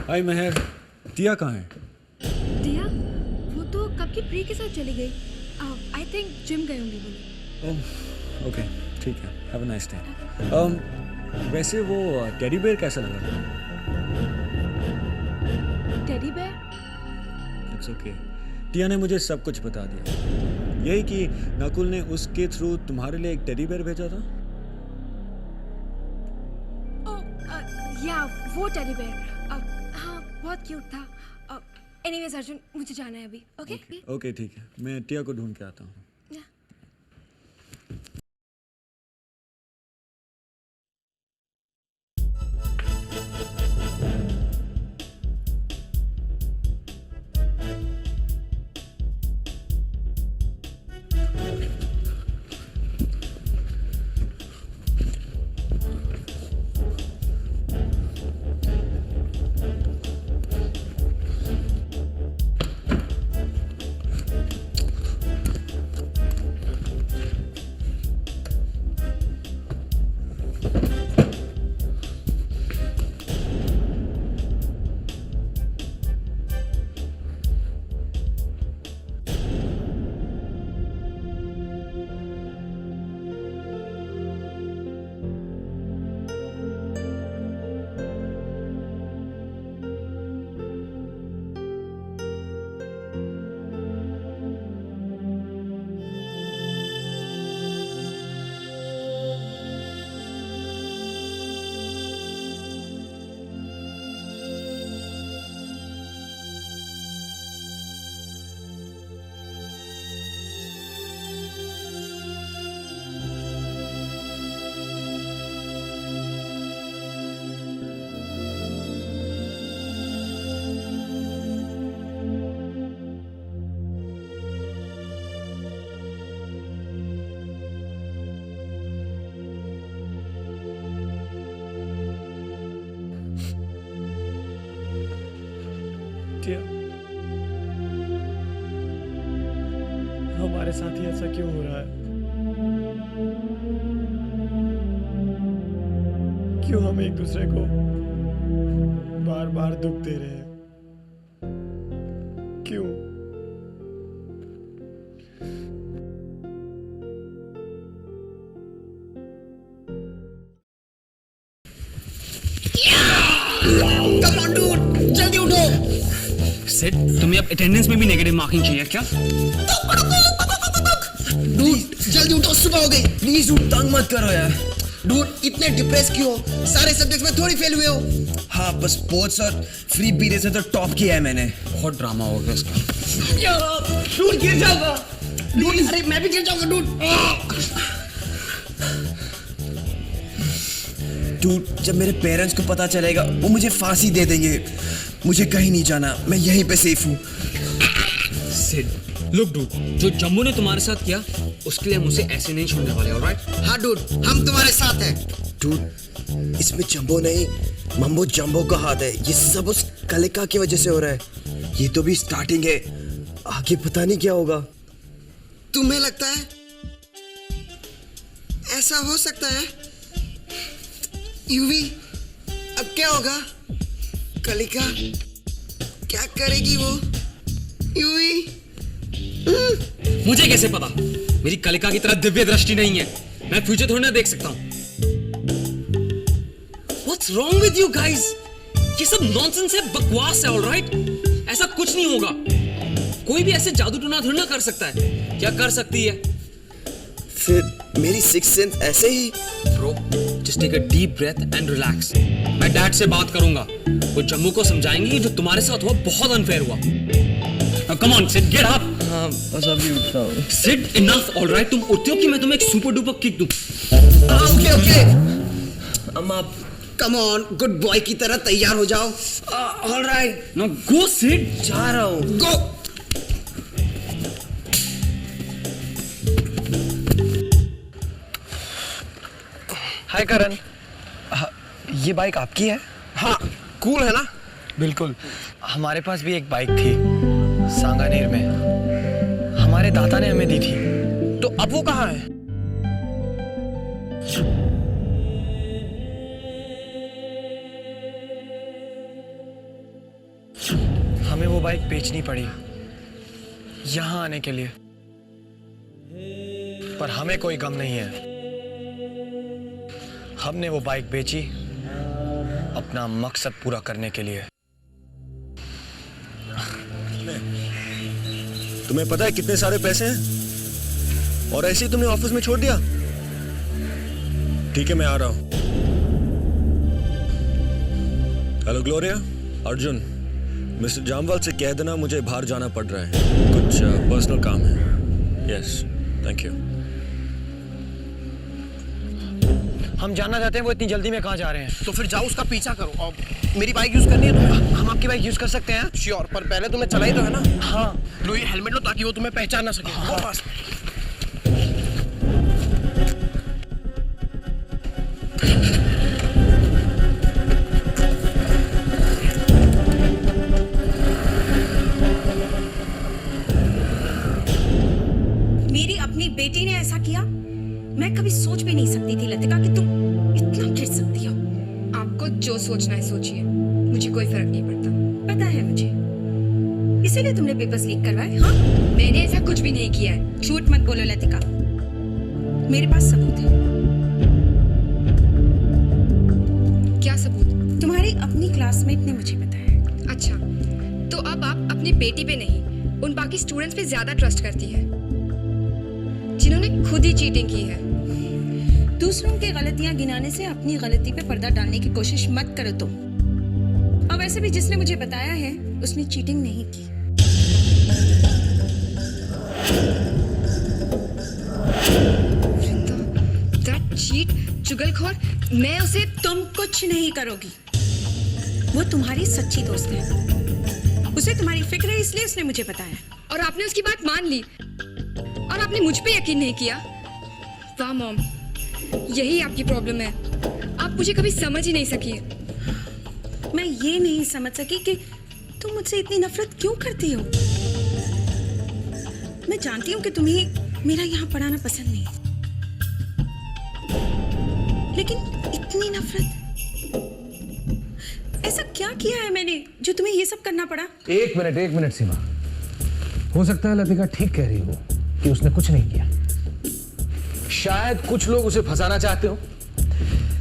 हाय महर, दिया कहाँ है? दिया? वो तो कब की प्री के साथ चली गई। आई थिंक जिम गए होंगे वो। ओह ओके, ठीक है, हैव अ नाइस डे। वैसे वो टेडी बेयर कैसा लगा? Teddy bear? It's okay. Tia ने मुझे सब कुछ बता दिया। यही कि नकुल ने उसके थ्रू तुम्हारे लिए एक टेडी बेयर भेजा था। ओह या वो टेडी बेयर। हाँ बहुत क्यूट था। एनीवेज अर्जुन, मुझे जाना है अभी। ओके ओके ठीक है, मैं टिया को ढूंढ के आता हूँ। हमारे साथ ही ऐसा क्यों हो रहा है? क्यों हम एक दूसरे को बार बार दुख दे रहे हैं? क्यों? Come on, dude, जल्दी उठो। सेट, तुम्हें अब अटेंडेंस में भी नेगेटिव मार्किंग चाहिए क्या? डूड जल्दी उठो, सुबह हो गई। प्लीज डूड, तंग मत करो यार। डूड इतने डिप्रेस क्यों हो? सारे सब्जेक्ट्स में थोड़ी फेल हुए हो। हाँ, बस स्पोर्ट्स और फ्री पीरियड से तो टॉप किया है मैंने। बहुत ड्रामा हो गया इसका। यार डूड गिर जाऊंगा। डूड अरे मैं भी गिर जाऊंगा डूड। डूड, जब मेरे पेरेंट्स को पता चलेगा वो मुझे फांसी दे देंगे। मुझे कहीं नहीं जाना, मैं यहीं पे सेफ हूँ। सिड, लुक डूड, जो जम्मू ने तुम्हारे साथ किया उसके लिए हम उसे ऐसे नहीं छोड़ने वाले, ऑलराइट? हाँ डूड, हम तुम्हारे साथ हैं। डूड, इसमें जंबो नहीं मम्बो जंबो का हाथ है। ये सब उस कलिका की वजह से हो रहा है। ये तो भी स्टार्टिंग है, आगे पता नहीं क्या होगा। तुम्हें लगता है ऐसा हो सकता है? यूवी, अब क्या होगा? कलिका क्या करेगी वो? यूवी, मुझे कैसे पता? मेरी कलिका की तरह दिव्य दृष्टि नहीं है। मैं फ्यूचर थोड़ी ना देख सकता हूँ। What's wrong with you guys? ये सब नॉनसेंस है, बकवास है, ऑलराइट? ऐसा कुछ नहीं होगा। कोई भी ऐसे जादू टोना थोड़ी ना कर सकता है। क्या कर सकती है? फिर मेरी सिक्स्थ सेंस ऐसे ही। Bro, just take a deep breath and relax. मैं डैड से बात करूंगा। वो जम्मू को समझाएंगे जो तुम्हारे साथ हुआ बहुत अनफेयर हुआ। Now come on, Sid, get up. हाँ, बस अभी उठता हूँ। Sid, enough, all right? तुम उठते हो कि मैं तुम्हें एक सुपर डुपर किक दूं? Okay okay. अम्मा, कम ऑन, गुड बॉय की तरह तैयार हो जाओ। All right. Now go, Sid. जा रहा हूँ। गो। हाय करण, ये बाइक आपकी है? हाँ, कूल है ना? बिल्कुल। हमारे पास भी एक बाइक थी, सांगानेर में हमारे दादा ने हमें दी थी। तो अब वो कहाँ है? हमें वो बाइक बेचनी पड़ी यहाँ आने के लिए, पर हमें कोई गम नहीं है। हमने वो बाइक बेची अपना मकसद पूरा करने के लिए। तुम्हें पता है कितने सारे पैसे हैं और ऐसे ही तुमने ऑफिस में छोड़ दिया? ठीक है, मैं आ रहा हूं। Hello Gloria, Arjun, mister Jamwal से कह देना मुझे बाहर जाना पड़ रहा है, कुछ पर्सनल काम है। Yes, thank you. हम जानना चाहते हैं वो इतनी जल्दी में कहाँ जा रहे हैं। तो फिर जाओ, उसका पीछा करो। और मेरी बाइक यूज करनी है तुम्हें? हम आपकी बाइक यूज कर सकते हैं? श्योर, पर पहले तुम्हें चलाई तो है ना? हाँ। लो ये हेलमेट लो ताकि वो तुम्हें पहचान ना सके। हाँ। बस। मेरी अपनी बेटी ने ऐसा किया, मैं कभी सोच भी नहीं सकती थी लतिका कि तुम इतना गिर सकती हो। आपको जो सोचना है सोचिए, मुझे कोई फर्क नहीं पड़ता। पता है मुझे, इसीलिए तुमने पेपर्स लीक करवाए। हाँ, मैंने ऐसा कुछ भी नहीं किया है। झूठ मत बोलो लतिका, मेरे पास सबूत है। क्या सबूत? तुम्हारी अपनी क्लासमेट ने मुझे बताया। अच्छा, तो अब आप अपनी बेटी पे नहीं, उन बाकी स्टूडेंट्स पे ज्यादा ट्रस्ट करती हैं, जिन्होंने खुद ही चीटिंग की है। दूसरों की गलतियां गिनाने से अपनी गलती पे पर्दा डालने की कोशिश मत करो तुम। और वैसे भी जिसने मुझे बताया है उसने चीटिंग नहीं की। दैट चीट, चुगलखोर, मैं उसे तुम कुछ नहीं करोगी। वो तुम्हारी सच्ची दोस्त है, उसे तुम्हारी फिक्र है, इसलिए उसने मुझे बताया। और आपने उसकी बात मान ली और आपने मुझ पे यकीन नहीं किया। वाह मॉम, यही आपकी प्रॉब्लम है। आप मुझे कभी समझ ही नहीं सकी। मैं ये नहीं समझ सकी कि तुम मुझसे इतनी नफरत क्यों करती हो। मैं जानती हूँ कि तुम्हें मेरा यहाँ पढ़ाना पसंद नहीं, लेकिन इतनी नफरत, ऐसा क्या किया है मैंने जो तुम्हें ये सब करना पड़ा? एक मिनट सीमा, हो सकता है लतिका ठीक कह रही हो कि उसने कुछ नहीं किया। शायद कुछ लोग उसे फंसाना चाहते हो।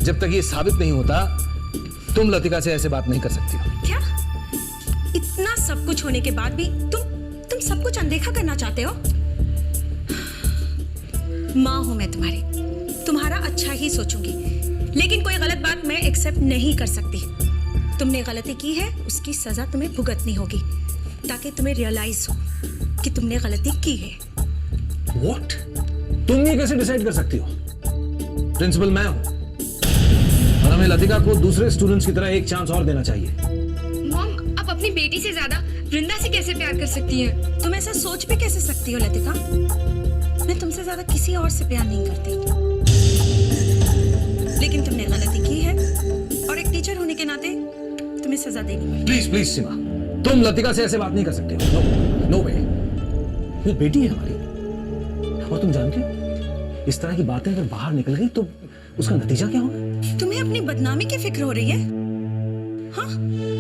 जब तक ये साबित नहीं होता, तुम लतिका से ऐसे बात नहीं कर सकती हो। क्या इतना सब कुछ होने के बाद भी तुम सब कुछ अनदेखा करना चाहते हो? माँ हूं मैं तुम्हारी, तुम्हारा अच्छा ही सोचूंगी, लेकिन कोई गलत बात मैं एक्सेप्ट नहीं कर सकती। तुमने गलती की है, उसकी सजा तुम्हें भुगतनी होगी, ताकि तुम्हें रियलाइज हो कि तुमने गलती की है। What? तुम ये कैसे डिसाइड कर सकती हो? प्रिंसिपल मैं हूं और हमें लतिका को दूसरे स्टूडेंट्स की तरह एक चांस और देना चाहिए। मॉम, आप अपनी बेटी से ज्यादा वृंदा से कैसे प्यार कर सकती हैं? तुम ऐसा सोच भी कैसे सकती हो लतिका? मैं तुमसे ज्यादा किसी और से प्यार नहीं करती, लेकिन तुमने गलती की है और एक टीचर होने के नाते तुम्हें सजा देनी पड़ेगी। प्लीज सीमा, तुम लतिका से ऐसे बात नहीं कर सकते हो। नो वे, वो बेटी है हमारी। और तुम जानती हो, इस तरह की बातें अगर बाहर निकल गई तो उसका नतीजा क्या होगा? तुम्हें अपनी बदनामी की फिक्र हो रही है? हाँ,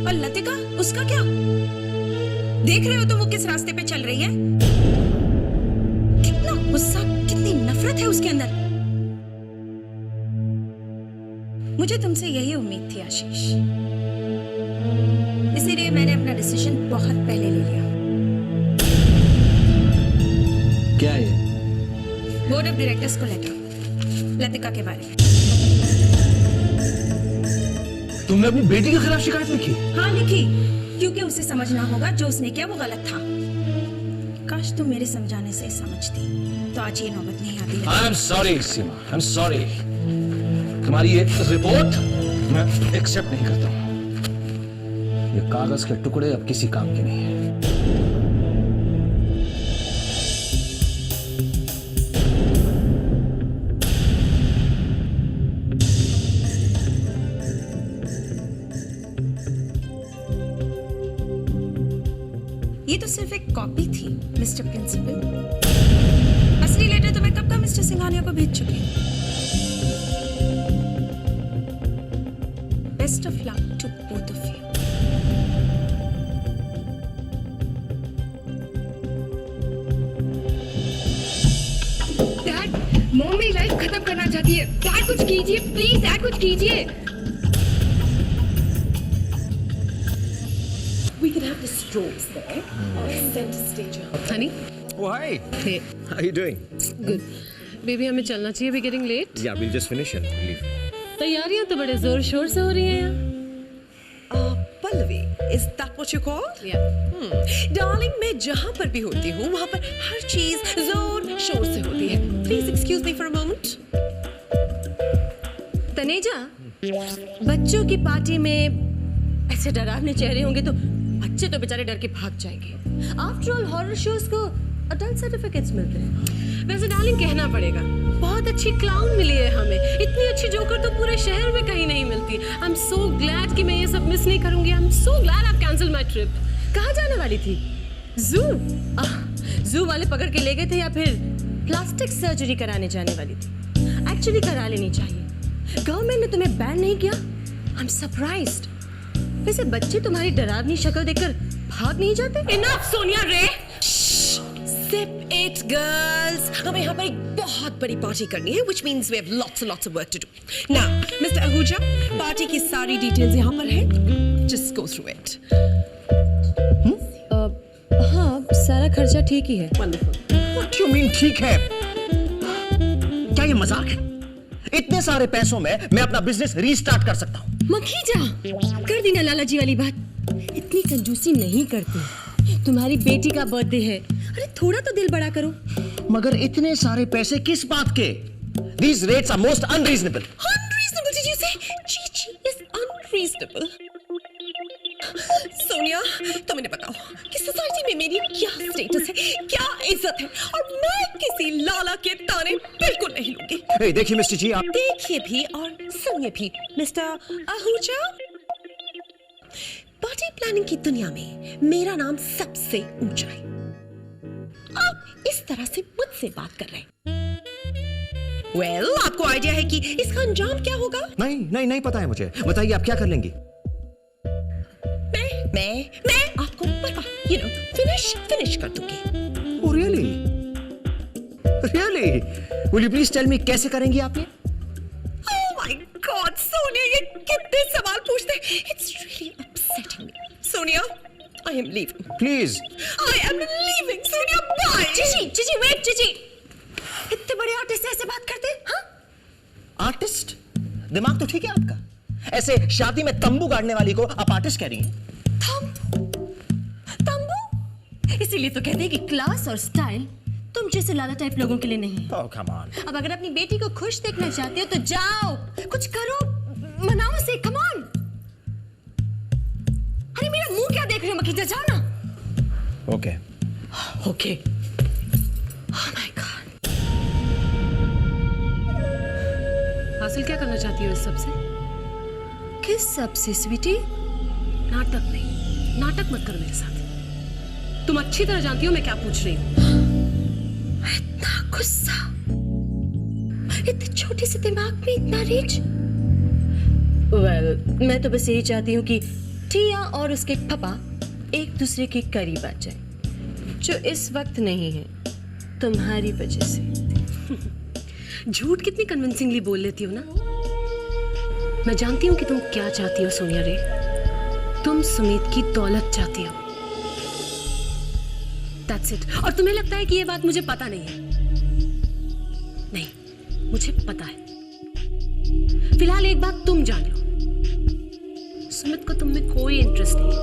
और लतिका, उसका क्या? देख रहे हो तुम वो किस रास्ते पे चल रही है? कितना गुस्सा, कितनी नफरत है उसके अंदर। मुझे तुमसे यही उम्मीद थी आशीष, इसीलिए मैंने अपना डिसीजन बहुत पहले ले लिया। क्या है? बोर्ड ऑफ डायरेक्टर्स को लेटर, लतिका के बारे में। तुमने अपनी बेटी के खिलाफ शिकायत लिखी? हाँ लिखी, क्योंकि उसे समझना होगा जो उसने किया वो गलत था। काश तुम मेरे समझाने से समझती तो आज ये नौबत नहीं आती। I am sorry Seema, I am sorry. तुम्हारी ये रिपोर्ट मैं एक्सेप्ट नहीं करता हूं। ये कागज के टुकड़े अब किसी काम के नहीं है। ये तो सिर्फ एक कॉपी थी मिस्टर प्रिंसिपल। असली लेटर तो मैं कब का मिस्टर सिंघानिया को भेज चुकी हूँ। Best of luck to both of you. Dad, mom मेरी लाइफ खत्म करना चाहती है। डैड कुछ कीजिए प्लीज, डैड कुछ कीजिए। We can have the strokes there. Center stage. Honey, Oh, hi. hey, How are you doing? good. Baby, हमें चलना चाहिए. We're getting late. Yeah, we'll just finish and we'll leave. तैयारियां तो बड़े जोर शोर से हो रही हैं यहाँ. Pallavi, is that what you called? Yeah. Darling, मैं जहाँ पर भी होती हूँ वहाँ पर हर चीज जोर शोर से होती है. Please excuse me for a moment. Taneja, बच्चों की पार्टी में ऐसे डरावने चेहरे होंगे तो बच्चे तो बेचारे डर के भाग जाएंगे। आफ्टर ऑल हॉरर शोज को अडल्ट सर्टिफिकेट्स मिलते हैं। वैसे डार्लिंग कहना पड़ेगा, बहुत अच्छी क्लाउन मिली है हमें. इतनी अच्छी जोकर तो पूरे शहर में कहीं नहीं मिलती. आई एम सो ग्लैड कि मैं ये सब मिस नहीं करूंगी. I am so glad I cancel my trip. कहाँ जाने वाली थी? जू? जू वाले पकड़ के ले गए थे या फिर प्लास्टिक सर्जरी कराने जाने वाली थी? एक्चुअली करा लेनी चाहिए. गवर्नमेंट ने तुम्हें बैन नहीं किया. I am surprised. वैसे बच्चे तुम्हारी डरावनी शक्ल देखकर भाग नहीं जाते? Enough, सोनिया रे. Sip it, girls. हमें यहाँ पर एक बहुत बड़ी पार्टी करनी है, which means we have lots and lots of work to do. Now, Mr. Ahuja, party की सारी डिटेल्स यहाँ पर है. Just go through it. हाँ, सारा खर्चा ठीक ही है. What you mean ठीक है? क्या ये मजाक है? इतने सारे पैसों में मैं अपना बिजनेस रीस्टार्ट कर सकता हूँ. मखीजा, कर दी ना लाला जी वाली बात. इतनी कंजूसी नहीं करते. तुम्हारी बेटी का बर्थडे है. अरे थोड़ा तो दिल बड़ा करो. मगर इतने सारे पैसे किस बात के? These rates are most unreasonable. Unreasonable, did you say? Chichi is unreasonable. Sonia, तुम इन्हें बताओ कि सोसाइटी में मेरी क्या स्टेटस है, क्या इज्जत है, और मैं किसी लाला के ताने बिल्कुल नहीं लूंगी. Hey, देखिए मिस्टर जी, आप देखिए भी और सुनिए भी मिस्टर आहूजा. पार्टी प्लानिंग की दुनिया में मेरा नाम सबसे ऊंचा है. आप इस तरह से मुझसे बात कर रहे हैं. Well, आपको आइडिया है कि इसका अंजाम क्या होगा? नहीं पता है मुझे. बताइए आप क्या कर लेंगी? मैं आपको फिनिश कर दूंगी. Oh, really? Really? Will you please tell me कैसे करेंगे आप ये? Oh my God, सोनिया, ये कितने सवाल पूछते हैं. It's really upsetting me. Sonia, I am leaving. Please. I am leaving. Sonia, bye. Chichi, wait Chichi. इतने बड़े आर्टिस्ट ऐसे बात करते हैं? हाँ? आर्टिस्ट? दिमाग तो ठीक है आपका. ऐसे शादी में तंबू गाड़ने वाली को आप आर्टिस्ट कह रही हैं? तंबू? इसीलिए तो कहते हैं कि क्लास और स्टाइल तुम जैसे लाला टाइप लोगों के लिए नहीं. Oh, come on. अब अगर अपनी बेटी को खुश देखना चाहते हो तो जाओ, कुछ करो, मनाओ से. Come on. अरे मेरा मुंह क्या देख रहे हो मखीजा? जाओ ना. Okay. Okay. Oh my God. हासिल क्या करना चाहती हो इस सब से? किस सब से स्वीटी? नाटक नहीं. नाटक मत करो मेरे साथ. तुम अच्छी तरह जानती हो मैं क्या पूछ रही हूँ. इतना गुस्सा, इतने छोटे से दिमाग में इतना रीच. मैं तो बस यही चाहती हूँ कि टिया और उसके पापा एक दूसरे के करीब आ जाए, जो इस वक्त नहीं है तुम्हारी वजह से. झूठ कितनी कन्विंसिंगली बोल लेती हो ना. मैं जानती हूँ कि तुम क्या चाहती हो सोनिया रे. तुम सुमित की दौलत चाहती हो. That's it. और तुम्हें लगता है कि ये बात मुझे पता नहीं है. नहीं, मुझे पता है. फिलहाल एक बात तुम जान लो, सुमित को तुम में कोई इंटरेस्ट नहीं है.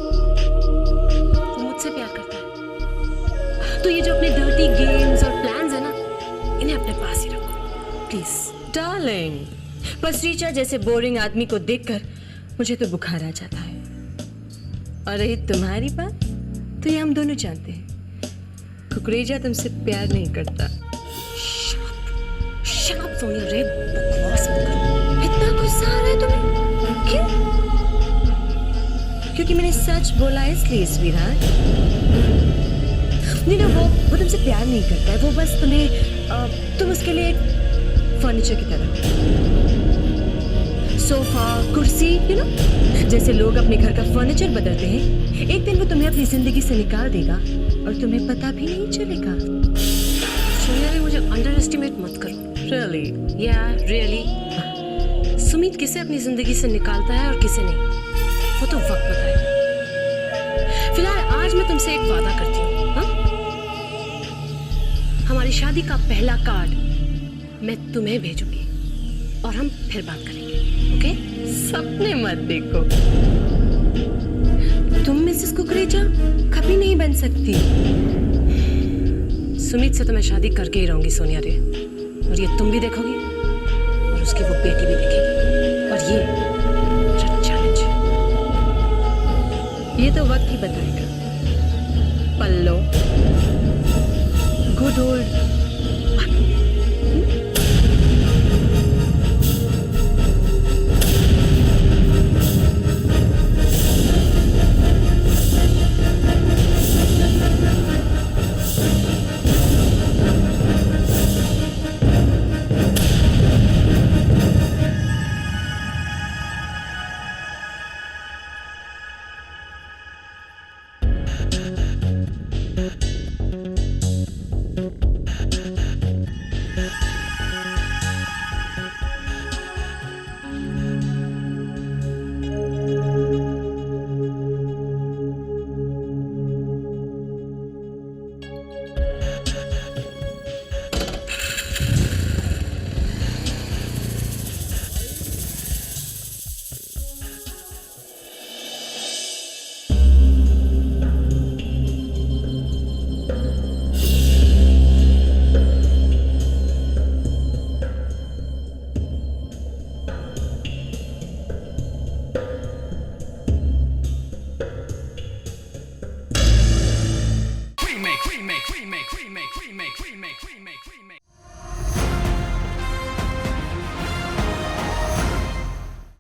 वो मुझसे प्यार करता है. तो ये जो अपने डर्टी गेम्स और प्लान्स है ना, इन्हें अपने पास ही रखो प्लीज. डार्लिंग, बस रीचा जैसे बोरिंग आदमी को देखकर मुझे तो बुखार आ जाता है. और रही तुम्हारी बात, तो ये हम दोनों जानते हैं. कुकरेजा तुमसे प्यार नहीं करता. शराब सोनिया रे, बकवास मत करो. इतना गुस्सा आ रहा है तुम्हें? क्यों? क्योंकि मैंने सच बोला इसलिए स्वीटहार्ट. नहीं ना, वो तुमसे प्यार नहीं करता है, वो बस तुम्हें तुम उसके लिए एक फर्नीचर की तरह, सोफा, कुर्सी, यू नो, जैसे लोग अपने घर का फर्नीचर बदलते हैं, एक दिन वो तुम्हें अपनी जिंदगी से निकाल देगा और तुम्हें पता भी नहीं चलेगा। सोनिया, मुझे अंडर एस्टिमेट मत करो। रियली? या रियली? सुमित किसे अपनी जिंदगी से निकालता है और किसे नहीं, वो तो वक्त बताएगा। फिलहाल आज मैं तुमसे एक वादा करती हूँ, हाँ? हमारी शादी का पहला कार्ड मैं तुम्हें भेजूंगी और हम फिर बात करेंगे, ओके? सपने मत देखो, तुम मिसेस कुकरेजा कभी नहीं बन सकती। सुमित से तो मैं शादी करके ही रहूंगी सोनिया रे, और ये तुम भी देखोगी और उसकी वो बेटी भी देखेगी, और ये मेरा चैलेंज है। ये तो वक्त ही बताएगा। पल्लो, गुड ओल्ड remake.